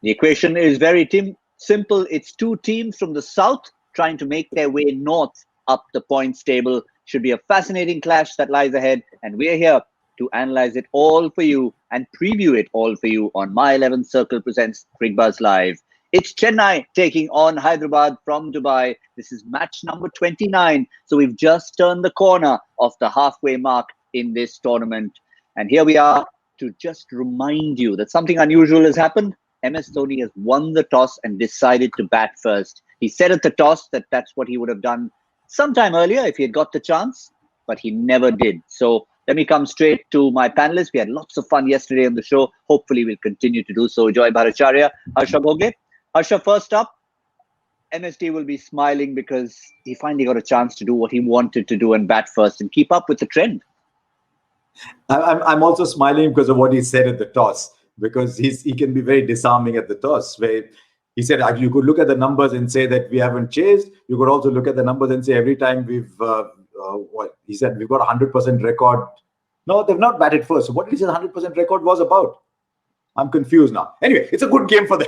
The equation is very simple. It's two teams from the south trying to make their way north up the points table. Should be a fascinating clash that lies ahead, and we're here to analyze it all for you and preview it all for you on My 11th Circle presents Cricbuzz Live. It's Chennai taking on Hyderabad from Dubai. This is match number 29. So we've just turned the corner of the halfway mark in this tournament. And here we are to just remind you that something unusual has happened. MS Dhoni has won the toss and decided to bat first. He said at the toss that that's what he would have done sometime earlier if he had got the chance, but he never did. So let me come straight to my panelists. We had lots of fun yesterday on the show. Hopefully we'll continue to do so. Joy Bhattacharjya, Harsha Bhogle. Harsha, first up, MSD will be smiling because he finally got a chance to do what he wanted to do and bat first and keep up with the trend. I'm also smiling because of what he said at the toss, because he can be very disarming at the toss. Where he said, you could look at the numbers and say that we haven't chased. You could also look at the numbers and say every time we've, he said, we've got a 100% record. No, they've not batted first. So what did he say the 100% record was about? I'm confused now. Anyway, it's a good game for them.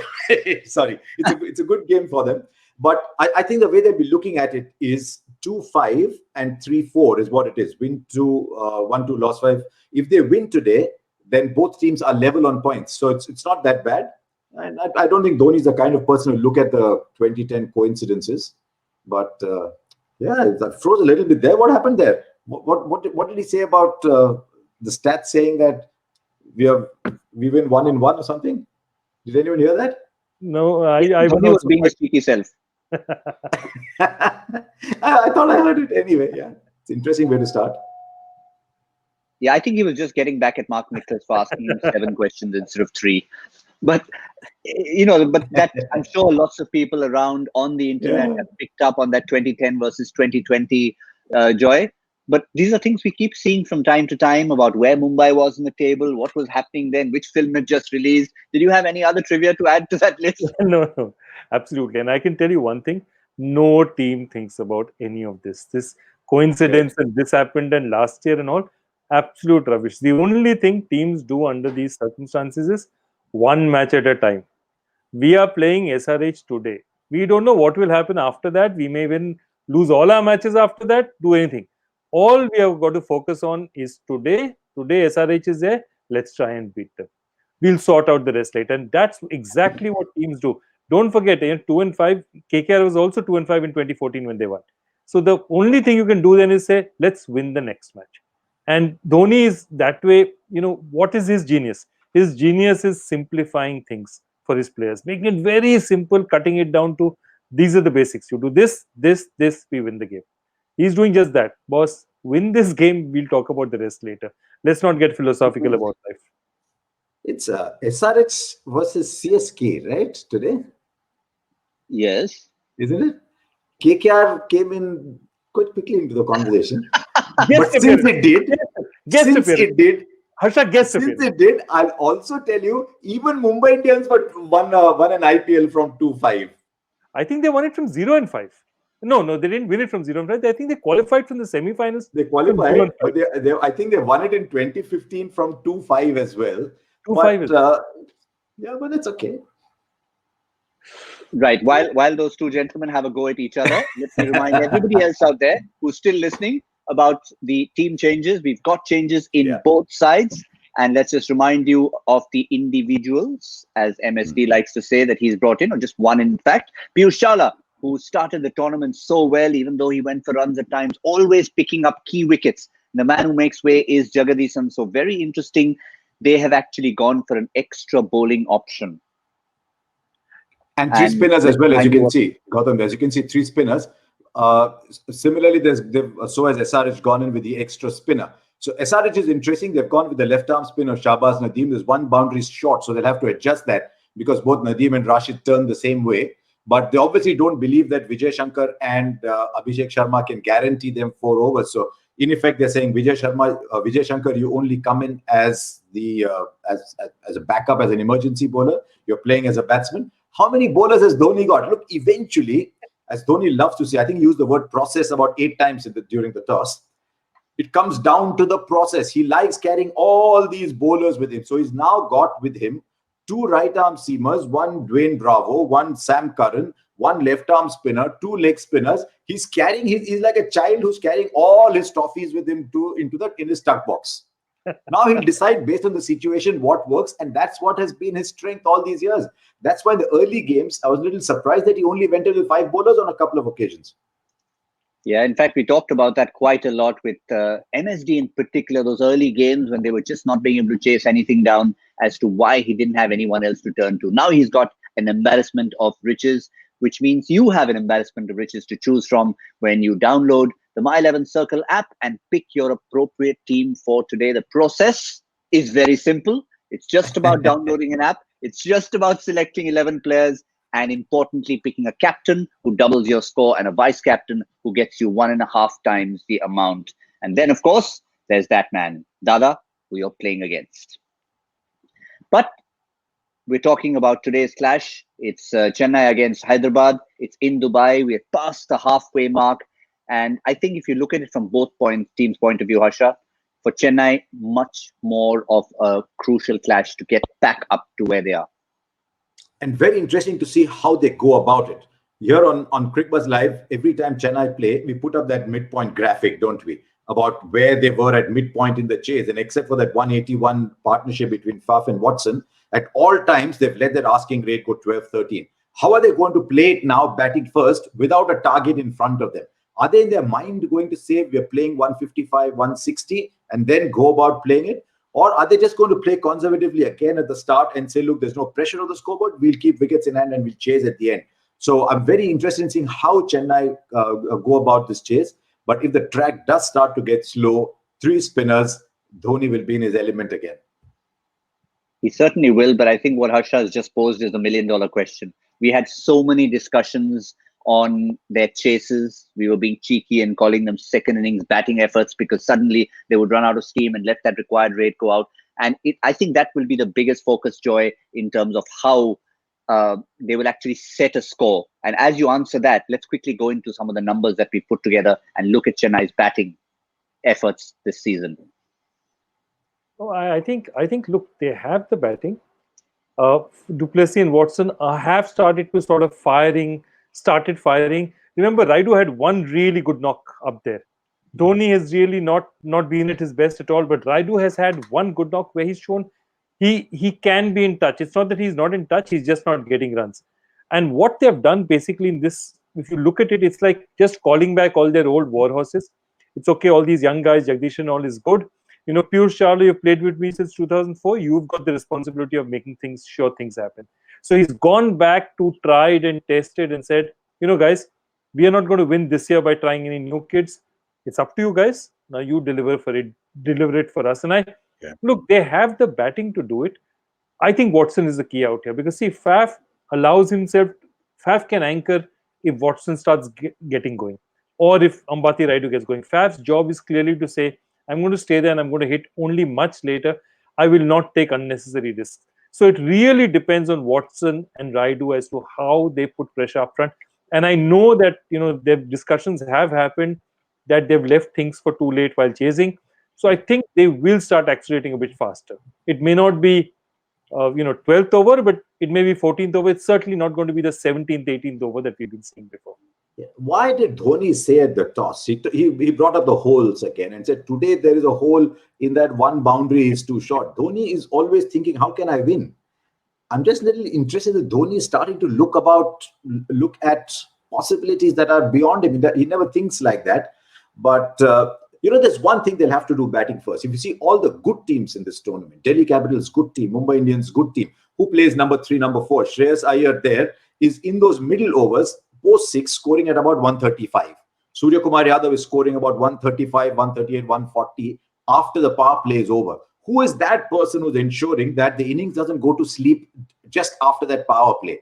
Sorry, it's a good game for them. But I think the way they'll be looking at it is 2-5 and 3-4 is what it is. Win 2, 1-2, loss 5. If they win today, then both teams are level on points. So it's not that bad. And I don't think Dhoni is the kind of person who look at the 2010 coincidences. But yeah, that froze a little bit there. What happened there? What did he say about the stats saying that we win 1 in 1 or something? Did anyone hear that? No, I was being a cheeky self. I thought I heard it anyway. Yeah, it's an interesting way to start. Yeah, I think he was just getting back at Mark Nicholas for asking him 7 questions instead of 3. But but that I'm sure lots of people around on the internet have picked up on that 2010 versus 2020 Joy. But these are things we keep seeing from time to time about where Mumbai was in the table, what was happening then, which film had just released. Did you have any other trivia to add to that list? No, absolutely. And I can tell you one thing, no team thinks about any of this. This coincidence and this happened and last year and all, absolute rubbish. The only thing teams do under these circumstances is one match at a time. We are playing SRH today. We don't know what will happen after that. We may lose all our matches after that, do anything. All we have got to focus on is today. Today SRH is there. Let's try and beat them. We'll sort out the rest later. And that's exactly what teams do. Don't forget, 2-5. KKR was also 2-5 in 2014 when they won. So the only thing you can do then is say, let's win the next match. And Dhoni is that way. What is his genius? His genius is simplifying things for his players, making it very simple, cutting it down to these are the basics. You do this, we win the game. He's doing just that. Boss, win this game. We'll talk about the rest later. Let's not get philosophical about life. It's SRH versus CSK, right, today? Yes. Isn't it? KKR came in quite quickly into the conversation. But since it did, Harsha, since it did, I'll also tell you, even Mumbai Indians won an IPL from 2-5. I think they won it from 0-5. No, they didn't win it from 0-5. I think they qualified from the semi-finals. They qualified. I think they won it in 2015 from 2-5 as well. 2-5 as well. Yeah, but it's okay. Right. While those two gentlemen have a go at each other, let me remind everybody else out there who's still listening about the team changes. We've got changes in both sides. And let's just remind you of the individuals, as MSD likes to say, that he's brought in, or just one in fact. Piyush Chawla, who started the tournament so well, even though he went for runs at times, always picking up key wickets. The man who makes way is Jagadisan. So very interesting. They have actually gone for an extra bowling option. And 3 spinners as well, as you can see. Gautam, as you can see, 3 spinners. Similarly, so has SRH gone in with the extra spinner. So SRH is interesting. They've gone with the left-arm spinner, Shahbaz Nadeem. There's one boundary short, so they'll have to adjust that because both Nadeem and Rashid turn the same way. But they obviously don't believe that Vijay Shankar and Abhishek Sharma can guarantee them 4 overs. So in effect, they're saying Vijay Shankar, you only come in as as a backup, as an emergency bowler. You're playing as a batsman. How many bowlers has Dhoni got? Look, eventually, as Dhoni loves to say, I think he used the word process about 8 times during the toss. It comes down to the process. He likes carrying all these bowlers with him. So he's now got with him two right-arm seamers, one Dwayne Bravo, one Sam Curran, one left-arm spinner, two leg spinners. He's carrying he's like a child who's carrying all his toffees with him in his tuck box. Now he'll decide based on the situation what works, and that's what has been his strength all these years. That's why in the early games, I was a little surprised that he only went in with 5 bowlers on a couple of occasions. Yeah, in fact, we talked about that quite a lot with MSD in particular, those early games when they were just not being able to chase anything down as to why he didn't have anyone else to turn to. Now he's got an embarrassment of riches, which means you have an embarrassment of riches to choose from when you download the My 11 Circle app and pick your appropriate team for today. The process is very simple. It's just about downloading an app. It's just about selecting 11 players and importantly, picking a captain who doubles your score and a vice captain who gets you 1.5 times the amount. And then, of course, there's that man, Dada, who you're playing against. But we're talking about today's clash. It's Chennai against Hyderabad. It's in Dubai. We're past the halfway mark. And I think if you look at it from both teams' point of view, Harsha, for Chennai, much more of a crucial clash to get back up to where they are. And very interesting to see how they go about it. Here on Cricbuzz Live, every time Chennai play, we put up that midpoint graphic, don't we? About where they were at midpoint in the chase. And except for that 181 partnership between Faf and Watson, at all times, they've let their asking rate go 12-13. How are they going to play it now, batting first, without a target in front of them? Are they in their mind going to say, we're playing 155, 160, and then go about playing it? Or are they just going to play conservatively again at the start and say, look, there's no pressure on the scoreboard, we'll keep wickets in hand and we'll chase at the end? So I'm very interested in seeing how Chennai go about this chase. But if the track does start to get slow, 3 spinners, Dhoni will be in his element again. He certainly will, but I think what Harsha has just posed is the $1 million question. We had so many discussions on their chases. We were being cheeky and calling them second innings batting efforts because suddenly they would run out of steam and let that required rate go out. And I think that will be the biggest focus, Joy, in terms of how they will actually set a score. And as you answer that, let's quickly go into some of the numbers that we put together and look at Chennai's batting efforts this season. Oh, I think, look, they have the batting. Du Plessis and Watson have started to started firing. Remember, Raidu had one really good knock up there. Dhoni has really not been at his best at all, but Raidu has had one good knock where he's shown he can be in touch. It's not that he's not in touch, he's just not getting runs. And what they've done basically in this, if you look at it, it's like just calling back all their old war horses. It's okay, all these young guys, Jagdish and all is good. You know, Piyush Chawla, you've played with me since 2004. You've got the responsibility of making sure things happen. So he's gone back to tried and tested and said, you know, guys, we are not going to win this year by trying any new kids. It's up to you guys. Now you deliver it for us. And look, they have the batting to do it. I think Watson is the key out here because see, Faf allows himself. Faf can anchor if Watson starts getting going, or if Ambati Raidu gets going. Faf's job is clearly to say, I'm going to stay there and I'm going to hit only much later. I will not take unnecessary risks. So it really depends on Watson and Raidu as to how they put pressure up front. And I know that, you know, their discussions have happened that they've left things for too late while chasing. So I think they will start accelerating a bit faster. It may not be, 12th over, but it may be 14th over. It's certainly not going to be the 17th, 18th over that we've been seeing before. Yeah. Why did Dhoni say at the toss? He brought up the holes again and said, today there is a hole in that one boundary is too short. Dhoni is always thinking, how can I win? I'm just a little interested that Dhoni is starting to look at possibilities that are beyond him. He never thinks like that. But, there's one thing they'll have to do batting first. If you see all the good teams in this tournament, Delhi Capitals, good team, Mumbai Indians, good team. Who plays number 3, number 4? Shreyas Iyer there is in those middle overs, post 6, scoring at about 135. Surya Kumar Yadav is scoring about 135, 138, 140 after the power play is over. Who is that person who's ensuring that the innings doesn't go to sleep just after that power play?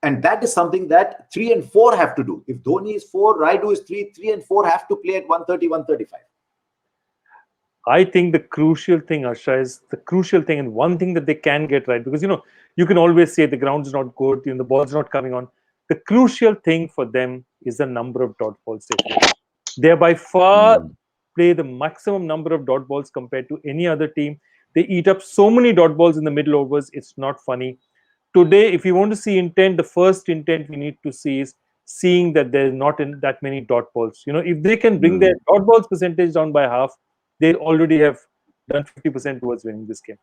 And that is something that 3 and 4 have to do. If Dhoni is 4, Raidu is 3, 3 and 4 have to play at 130, 135. I think the crucial thing, Harsha, is the crucial thing, and one thing that they can get right, because, you can always say the ground's not good, the ball's not coming on. The crucial thing for them is the number of dot balls they play. They by far play the maximum number of dot balls compared to any other team. They eat up so many dot balls in the middle overs. It's not funny. Today, if you want to see intent, the first intent we need to see is seeing that there's not in that many dot balls. If they can bring their dot balls percentage down by half, they already have done 50% towards winning this game.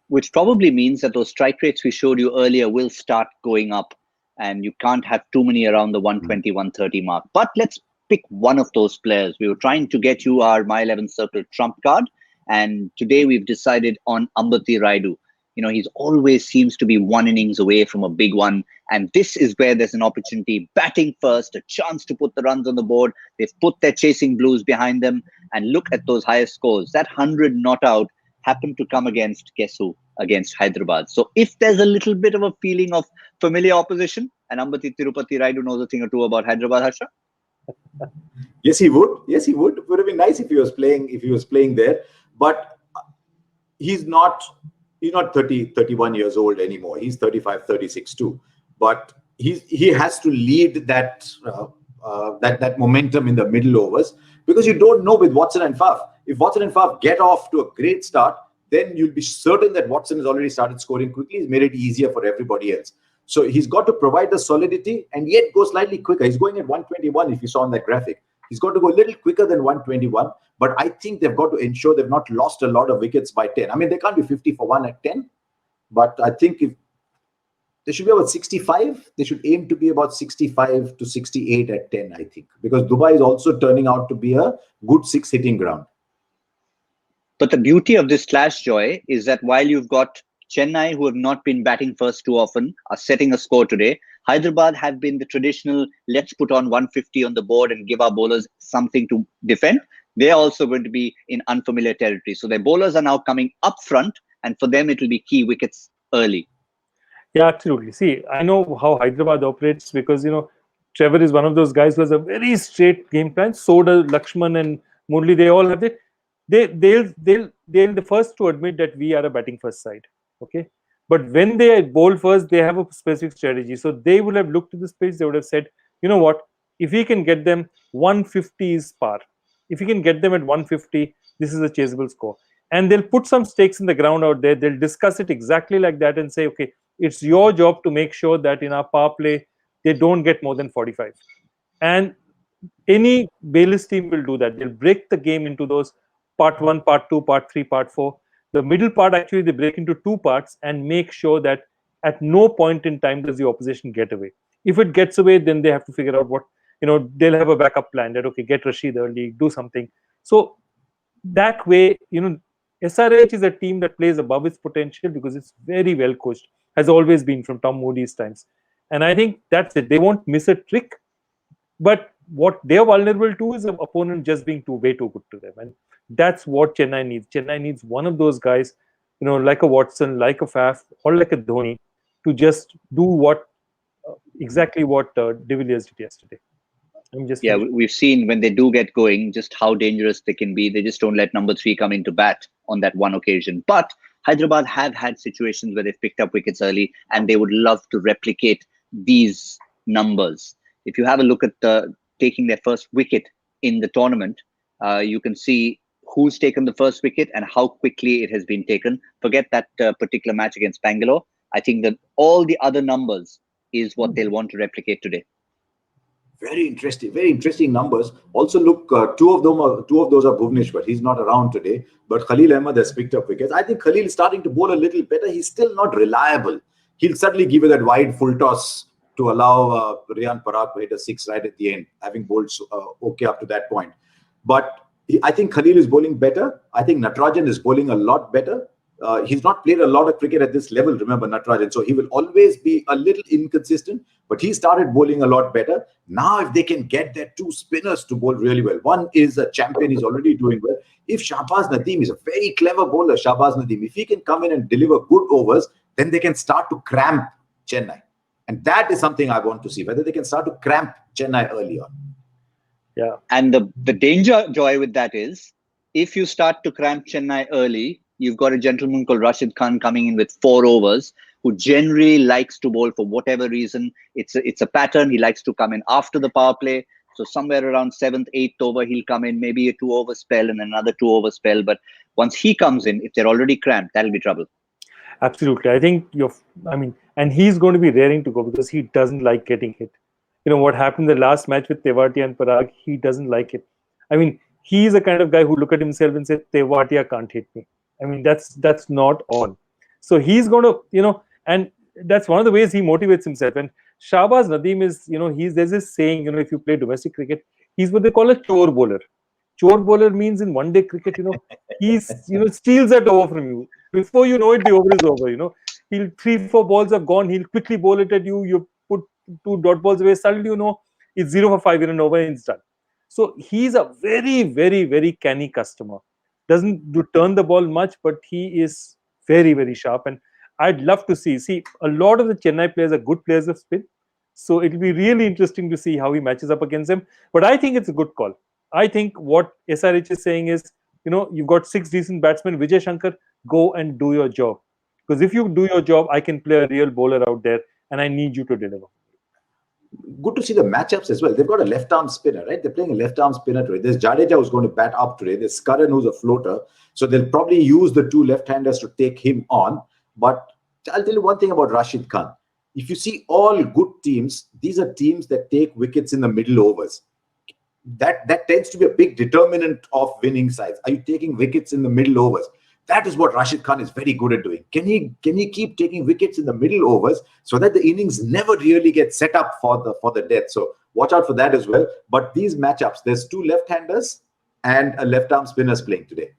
Which probably means that those strike rates we showed you earlier will start going up, and you can't have too many around the 120, 130 mark. But let's pick one of those players. We were trying to get you our My 11 Circle trump card, and today we've decided on Ambati Rayudu. He's always seems to be one innings away from a big one, and this is where there's an opportunity. Batting first, a chance to put the runs on the board. They've put their chasing blues behind them, and look at those highest scores. That 100 not out happened to come against, guess who? Against Hyderabad. So if there's a little bit of a feeling of familiar opposition, and Ambati Tirupati Rayudu knows a thing or two about Hyderabad, Harsha? Yes, he would. Yes, he would. It would have been nice if he was playing there. But he's not 31 years old anymore. He's 35, 36 too. But he has to lead that momentum in the middle overs, because you don't know with Watson and Faf. If Watson and Faf get off to a great start, then you'll be certain that Watson has already started scoring quickly. He's made it easier for everybody else. So he's got to provide the solidity and yet go slightly quicker. He's going at 121 if you saw on that graphic. He's got to go a little quicker than 121. But I think they've got to ensure they've not lost a lot of wickets by 10. I mean, they can't be 50 for 1 at 10. But I think if they should be about 65. They should aim to be about 65 to 68 at 10, I think. Because Dubai is also turning out to be a good 6 hitting ground. But the beauty of this clash, Joy, is that while you've got Chennai, who have not been batting first too often, are setting a score today, Hyderabad have been the traditional, let's put on 150 on the board and give our bowlers something to defend. They're also going to be in unfamiliar territory. So their bowlers are now coming up front, and for them, it will be key wickets early. Yeah, absolutely. See, I know how Hyderabad operates because, Trevor is one of those guys who has a very straight game plan. So does Lakshman and Murli. They all have it. They're the first to admit that we are a batting first side. Okay. But when they bowl first, they have a specific strategy. So they would have looked at this pitch. They would have said, you know what? If we can get them 150 is par. If we can get them at 150, this is a chaseable score. And they'll put some stakes in the ground out there. They'll discuss it exactly like that and say, okay, it's your job to make sure that in our power play, they don't get more than 45. And any Bayless team will do that. They'll break the game into those part 1, part 2, part 3, part 4. The middle part, actually, they break into 2 parts and make sure that at no point in time does the opposition get away. If it gets away, then they have to figure out what, they'll have a backup plan that, okay, get Rashid early, do something. So that way, SRH is a team that plays above its potential because it's very well coached, has always been from Tom Moody's times. And I think that's it. They won't miss a trick, but what they're vulnerable to is an opponent just being way too good to them. And that's what Chennai needs. Chennai needs one of those guys, like a Watson, like a Faf, or like a Dhoni, to just do exactly what De Villiers did yesterday. We've seen when they do get going, just how dangerous they can be. They just don't let number 3 come into bat on that one occasion. But Hyderabad have had situations where they've picked up wickets early, and they would love to replicate these numbers. If you have a look at taking their first wicket in the tournament, you can see who's taken the first wicket and how quickly it has been taken. Forget that particular match against Bangalore. I think that all the other numbers is what they'll want to replicate today. Very interesting numbers. Also, look, two of those are Bhuvneshwar. He's not around today, but Khalil Ahmed has picked up wickets. I think Khalil is starting to bowl a little better. He's still not reliable. He'll certainly give you that wide full toss to allow Riyan Parag to hit a 6 right at the end, having bowled okay up to that point. But I think Khalil is bowling better. I think Natarajan is bowling a lot better. He's not played a lot of cricket at this level, remember, Natarajan. So he will always be a little inconsistent, but he started bowling a lot better. Now, if they can get their 2 spinners to bowl really well, one is a champion, he's already doing well. If Shahbaz Nadeem is a very clever bowler, Shahbaz Nadeem, if he can come in and deliver good overs, then they can start to cramp Chennai. And that is something I want to see, whether they can start to cramp Chennai early on. Yeah. And the danger, Joy, with that is, if you start to cramp Chennai early, you've got a gentleman called Rashid Khan coming in with 4 overs, who generally likes to bowl for whatever reason. It's a pattern. He likes to come in after the power play, So somewhere around 7th, 8th over, he'll come in, maybe a 2-over spell and another 2-over spell. But once he comes in, if they're already cramped, that'll be trouble. Absolutely. I think and he's going to be raring to go because he doesn't like getting hit. What happened in the last match with Tewatia and Parag, he doesn't like it. He's the kind of guy who look at himself and say, Tewatia can't hit me. That's not on. So he's going to, and that's one of the ways he motivates himself. And Shahbaz Nadeem is, there's this saying, if you play domestic cricket, he's what they call a chore bowler. Chore bowler means in one day cricket, he's, steals that over from you. Before you know it, the over is over, He'll 3-4 balls are gone. He'll quickly bowl it at you. You put 2 dot balls away. Suddenly, it's 0 for 5 in an over and it's done. So he's a very, very, very canny customer. Doesn't turn the ball much, but he is very, very sharp. And I'd love to see a lot of the Chennai players are good players of spin. So it'll be really interesting to see how he matches up against them. But I think it's a good call. I think what SRH is saying is, you've got 6 decent batsmen. Vijay Shankar, go and do your job. Because if you do your job, I can play a real bowler out there and I need you to deliver. Good to see the matchups as well. They've got a left-arm spinner, right? They're playing a left-arm spinner today. There's Jadeja who's going to bat up today. There's Karan who's a floater. So they'll probably use the 2 left-handers to take him on. But I'll tell you one thing about Rashid Khan. If you see all good teams, these are teams that take wickets in the middle overs. That tends to be a big determinant of winning sides. Are you taking wickets in the middle overs? That is what Rashid Khan is very good at doing. Can he keep taking wickets in the middle overs so that the innings never really get set up for the death? So watch out for that as well. But these matchups, there's 2 left-handers and a left-arm spinners playing today.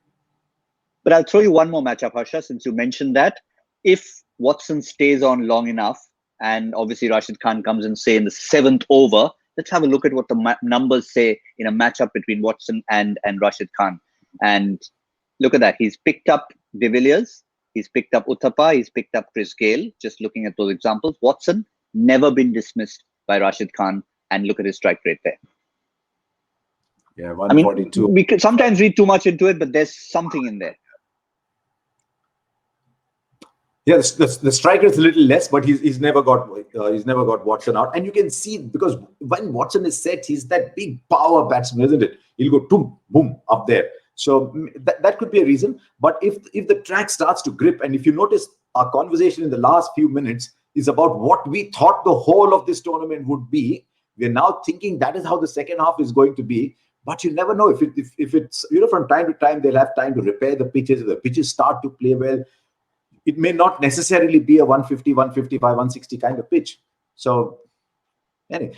But I'll throw you one more matchup, Harsha, since you mentioned that. If Watson stays on long enough, and obviously Rashid Khan comes in, say, in the 7th over, let's have a look at what the numbers say in a matchup between Watson and Rashid Khan. And look at that. He's picked up De Villiers. He's picked up Uthappa. He's picked up Chris Gale. Just looking at those examples. Watson, never been dismissed by Rashid Khan. And look at his strike rate there. Yeah, 142. We could sometimes read too much into it, but there's something in there. Yeah, the striker is a little less, but he's never got Watson out. And you can see, because when Watson is set, he's that big power batsman, isn't it? He'll go boom, boom up there. So that could be a reason. But if the track starts to grip, and if you notice, our conversation in the last few minutes is about what we thought the whole of this tournament would be. We're now thinking that is how the second half is going to be. But you never know if it's from time to time they'll have time to repair the pitches. If the pitches start to play well, it may not necessarily be a 150, 155, 160 kind of pitch. So anyway.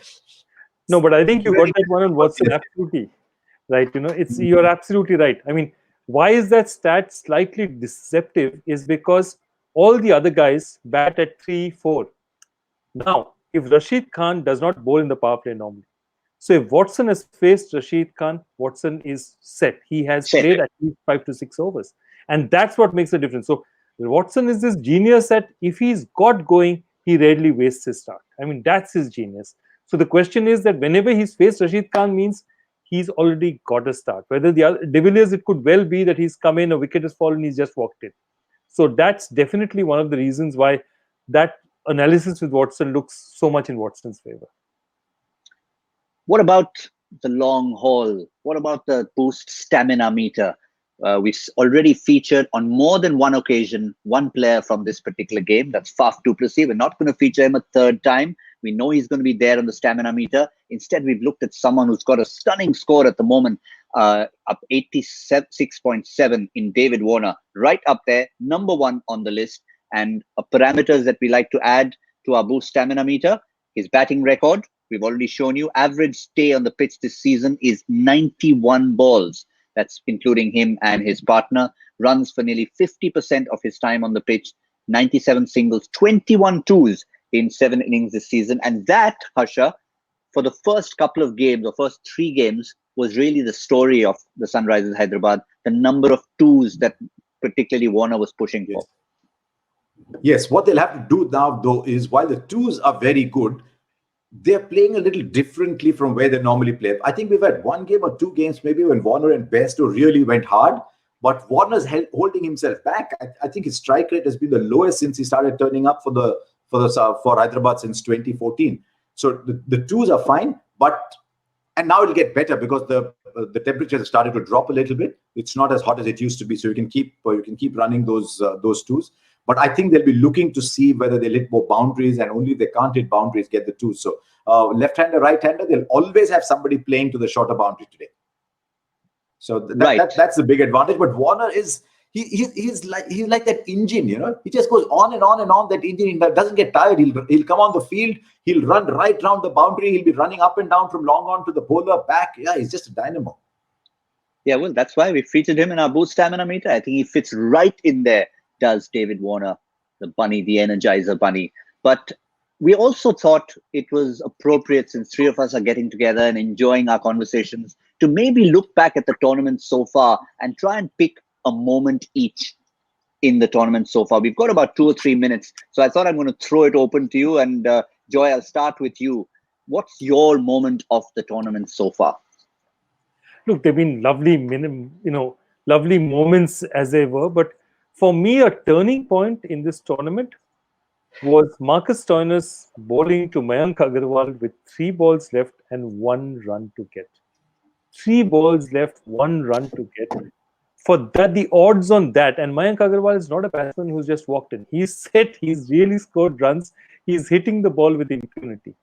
No, but I think you got that one on Watson absolutely. Right, you're absolutely right. Why is that stat slightly deceptive is because all the other guys bat at 3-4. Now, if Rashid Khan does not bowl in the power play normally, so if Watson has faced Rashid Khan, Watson is set. He has played at least 5 to 6 overs. And that's what makes a difference. So Watson is this genius that if he's got going, he rarely wastes his start. That's his genius. So the question is that whenever he's faced Rashid Khan means he's already got a start. Whether the other De Villiers, it could well be that he's come in, a wicket has fallen, he's just walked in. So that's definitely one of the reasons why that analysis with Watson looks so much in Watson's favor. What about the long haul? What about the boost stamina meter? We've already featured on more than one occasion one player from this particular game. That's Faf du Plessis. We're not going to feature him a third time. We know he's going to be there on the stamina meter. Instead, we've looked at someone who's got a stunning score at the moment, up 86.7 in David Warner, right up there, number 1 on the list. And parameters that we like to add to our boost stamina meter, his batting record. We've already shown you average stay on the pitch this season is 91 balls. That's including him and his partner. Runs for nearly 50% of his time on the pitch, 97 singles, 21 twos in 7 innings this season. And that, Harsha, for the first couple of games or first 3 games was really the story of the Sunrisers Hyderabad, the number of twos that particularly Warner was pushing for. Yes, what they'll have to do now, though, is while the twos are very good, they're playing a little differently from where they normally play. I think we've had 1 game or 2 games maybe when Warner and Bairstow really went hard, but Warner's holding himself back. I think his strike rate has been the lowest since he started turning up for Hyderabad since 2014. So the twos are fine, but And now it'll get better because the temperatures have started to drop a little bit. It's not as hot as it used to be, so you can keep running those twos. But I think they'll be looking to see whether they'll hit more boundaries, and only if they can't hit boundaries get the twos. So left-hander, right-hander, they'll always have somebody playing to the shorter boundary today. So that's the big advantage. But Warner is he's like that engine, He just goes on and on and on. That engine, he doesn't get tired. He'll come on the field. He'll run right round the boundary. He'll be running up and down from long on to the bowler back. Yeah, he's just a dynamo. Yeah, well, that's why we featured him in our Boost Stamina meter. I think he fits right in there, does David Warner, the bunny, the Energizer bunny. But we also thought it was appropriate, since three of us are getting together and enjoying our conversations, to maybe look back at the tournament so far and try and pick a moment each in the tournament so far. We've got about 2 or 3 minutes. So I thought I'm going to throw it open to you. And Joy, I'll start with you. What's your moment of the tournament so far? Look, they've been lovely lovely moments as they were. But for me, a turning point in this tournament was Marcus Stoinis bowling to Mayank Agarwal with 3 balls left and 1 run to get. 3 balls left, 1 run to get. For that, the odds on that, and Mayank Agarwal is not a batsman who's just walked in. He's set, he's really scored runs, he's hitting the ball with impunity.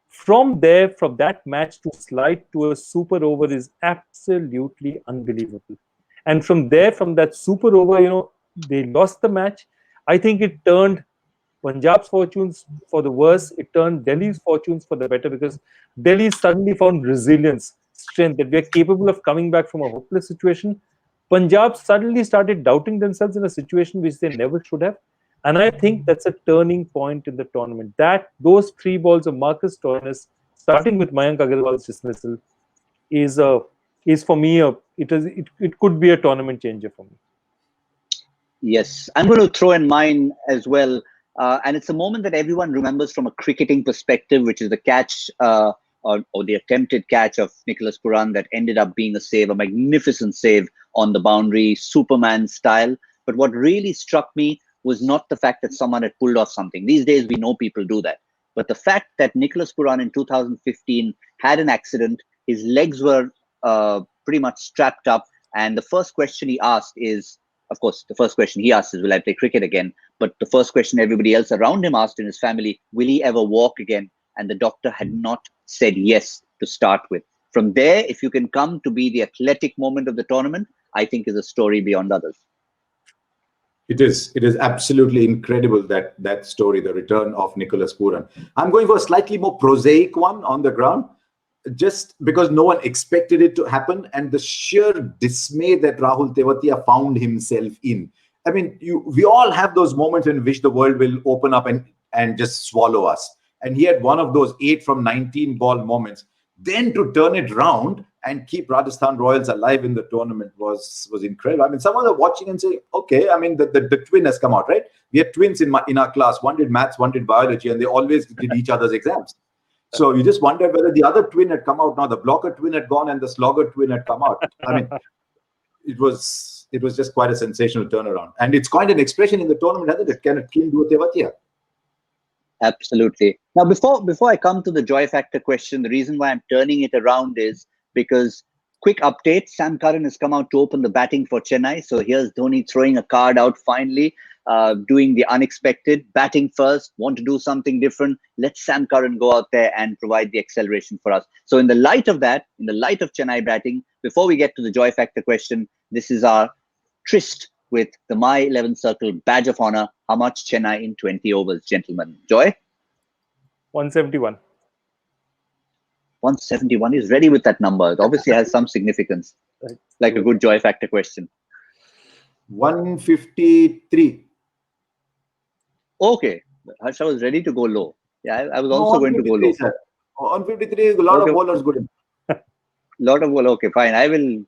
From there, from that match to slide to a super over is absolutely unbelievable. And from there, from that super over, they lost the match. I think it turned Punjab's fortunes for the worse. It turned Delhi's fortunes for the better, because Delhi suddenly found resilience, strength, that we are capable of coming back from a hopeless situation. Punjab suddenly started doubting themselves in a situation which they never should have. And I think that's a turning point in the tournament. Those 3 balls of Marcus Stoinis, starting with Mayank Agarwal's dismissal, is for me it could be a tournament changer for me. Yes, I'm going to throw in mine as well. And it's a moment that everyone remembers from a cricketing perspective, which is the catch or the attempted catch of Nicholas Pooran that ended up being a magnificent save on the boundary, Superman style. But what really struck me was not the fact that someone had pulled off something. These days, we know people do that. But the fact that Nicholas Pooran in 2015 had an accident, his legs were pretty much strapped up. And the first question he asked is, of course, the first question he asked is, will I play cricket again? But the first question everybody else around him asked in his family, will he ever walk again? And the doctor had not said yes to start with. From there, if you can come to be the athletic moment of the tournament, I think is a story beyond others. It is absolutely incredible, that story, the return of Nicholas Pooran. I'm going for a slightly more prosaic one on the ground, just because no one expected it to happen, and the sheer dismay that Rahul Tewatia found himself in. I mean, we all have those moments in which the world will open up and just swallow us. And he had one of those 8 from 19 ball moments. Then to turn it round and keep Rajasthan Royals alive in the tournament was incredible. I mean, someone are watching and saying, okay, I mean, the twin has come out, right? We had twins in our class. One did maths, one did biology, and they always did each other's exams. So you just wonder whether the other twin had come out now. The blocker twin had gone and the slogger twin had come out. I mean, it was just quite a sensational turnaround. And it's quite an expression in the tournament, hasn't it? Can a team do a Tewatia? Absolutely. Now, before I come to the joy factor question, the reason why I'm turning it around is because, quick update, Sam Curran has come out to open the batting for Chennai. So here's Dhoni throwing a card out finally, doing the unexpected, batting first, want to do something different. Let Sam Curran go out there and provide the acceleration for us. So in the light of that, in the light of Chennai batting, before we get to the joy factor question, this is our tryst with the My 11 Circle badge of honor. How much Chennai in 20 overs, gentlemen? Joy? 171. 171 is ready with that number. It obviously has some significance, like a good joy factor question. 153. Okay. Harsha was ready to go low. Yeah, I was also going to go low. Sir. 153, a lot of bowlers good. Lot of bowlers. Okay, fine. I will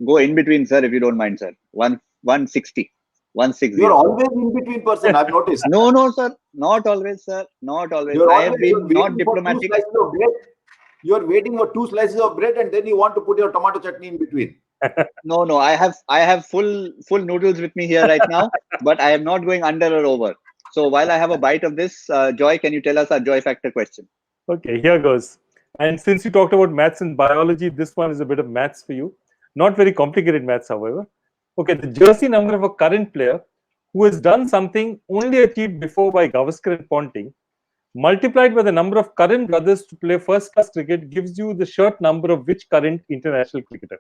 go in between, sir, if you don't mind, sir. 160. 160. You're always in between person, I've noticed. No, sir. Not always, sir. Not always. I have been not diplomatic. You're waiting for 2 slices of bread and then you want to put your tomato chutney in between. No. I have full noodles with me here right now, but I am not going under or over. So while I have a bite of this, Joy, can you tell us our joy factor question? Okay, here goes. And since you talked about maths and biology, this one is a bit of maths for you. Not very complicated maths, however. Okay, the jersey number of a current player who has done something only achieved before by Gavaskar and Ponting, multiplied by the number of current brothers to play first-class cricket, gives you the shirt number of which current international cricketer?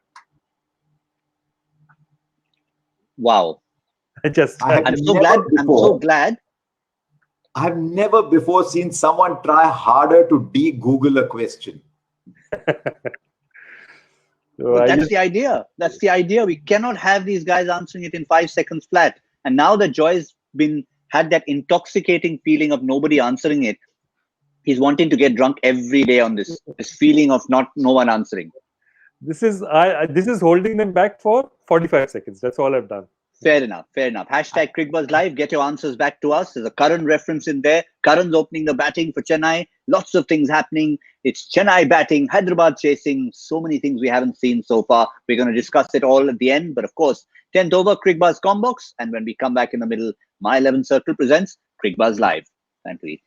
Wow. I'm so glad. I've never before seen someone try harder to de-Google a question. But that's the idea. That's the idea. We cannot have these guys answering it in 5 seconds flat. And now that Joy's had that intoxicating feeling of nobody answering it, he's wanting to get drunk every day on this feeling of no one answering. This is holding them back for 45 seconds. That's all I've done. Fair enough. Hashtag Cricbuzz Live. Get your answers back to us. There's a Karan reference in there. Karan's opening the batting for Chennai. Lots of things happening. It's Chennai batting, Hyderabad chasing. So many things we haven't seen so far. We're going to discuss it all at the end. But of course, 10th over, Cricbuzz Combox. And when we come back in the middle, My 11 Circle presents Cricbuzz Live. Time to eat.